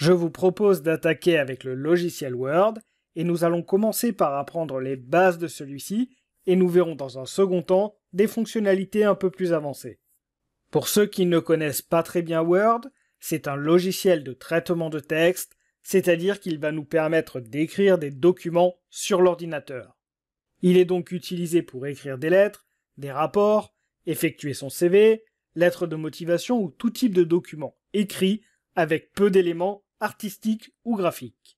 Je vous propose d'attaquer avec le logiciel Word et nous allons commencer par apprendre les bases de celui-ci et nous verrons dans un second temps des fonctionnalités un peu plus avancées. Pour ceux qui ne connaissent pas très bien Word, c'est un logiciel de traitement de texte, c'est-à-dire qu'il va nous permettre d'écrire des documents sur l'ordinateur. Il est donc utilisé pour écrire des lettres, des rapports, effectuer son CV, lettres de motivation ou tout type de document écrit avec peu d'éléments artistiques ou graphiques.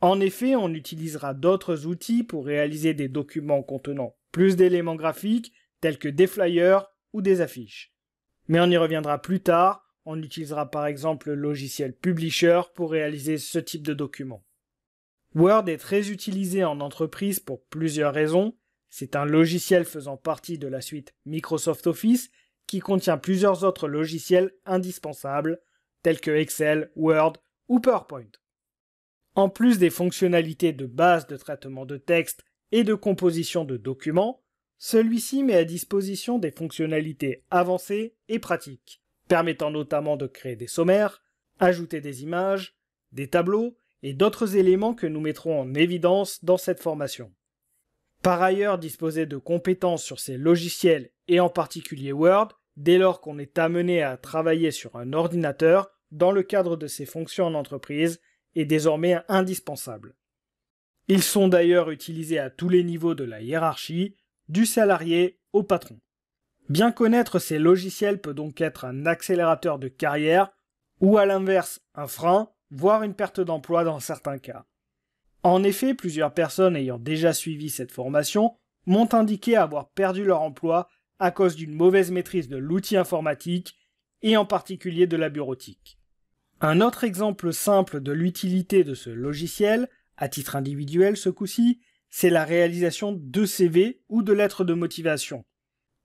En effet, on utilisera d'autres outils pour réaliser des documents contenant plus d'éléments graphiques tels que des flyers ou des affiches. Mais on y reviendra plus tard, on utilisera par exemple le logiciel Publisher pour réaliser ce type de document. Word est très utilisé en entreprise pour plusieurs raisons. C'est un logiciel faisant partie de la suite Microsoft Office qui contient plusieurs autres logiciels indispensables tels que Excel, Word ou PowerPoint. En plus des fonctionnalités de base de traitement de texte et de composition de documents, celui-ci met à disposition des fonctionnalités avancées et pratiques, permettant notamment de créer des sommaires, ajouter des images, des tableaux et d'autres éléments que nous mettrons en évidence dans cette formation. Par ailleurs, disposer de compétences sur ces logiciels et en particulier Word, dès lors qu'on est amené à travailler sur un ordinateur dans le cadre de ses fonctions en entreprise, est désormais indispensable. Ils sont d'ailleurs utilisés à tous les niveaux de la hiérarchie, du salarié au patron. Bien connaître ces logiciels peut donc être un accélérateur de carrière ou à l'inverse un frein, voire une perte d'emploi dans certains cas. En effet, plusieurs personnes ayant déjà suivi cette formation m'ont indiqué avoir perdu leur emploi à cause d'une mauvaise maîtrise de l'outil informatique et en particulier de la bureautique. Un autre exemple simple de l'utilité de ce logiciel, à titre individuel ce coup-ci, c'est la réalisation de CV ou de lettres de motivation.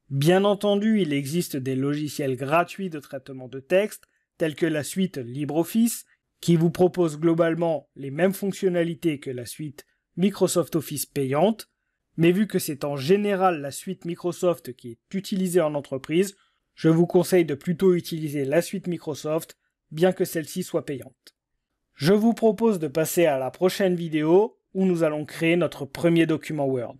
Bien entendu, il existe des logiciels gratuits de traitement de texte, tels que la suite LibreOffice, qui vous propose globalement les mêmes fonctionnalités que la suite Microsoft Office payante, mais vu que c'est en général la suite Microsoft qui est utilisée en entreprise, je vous conseille de plutôt utiliser la suite Microsoft, bien que celle-ci soit payante. Je vous propose de passer à la prochaine vidéo où nous allons créer notre premier document Word.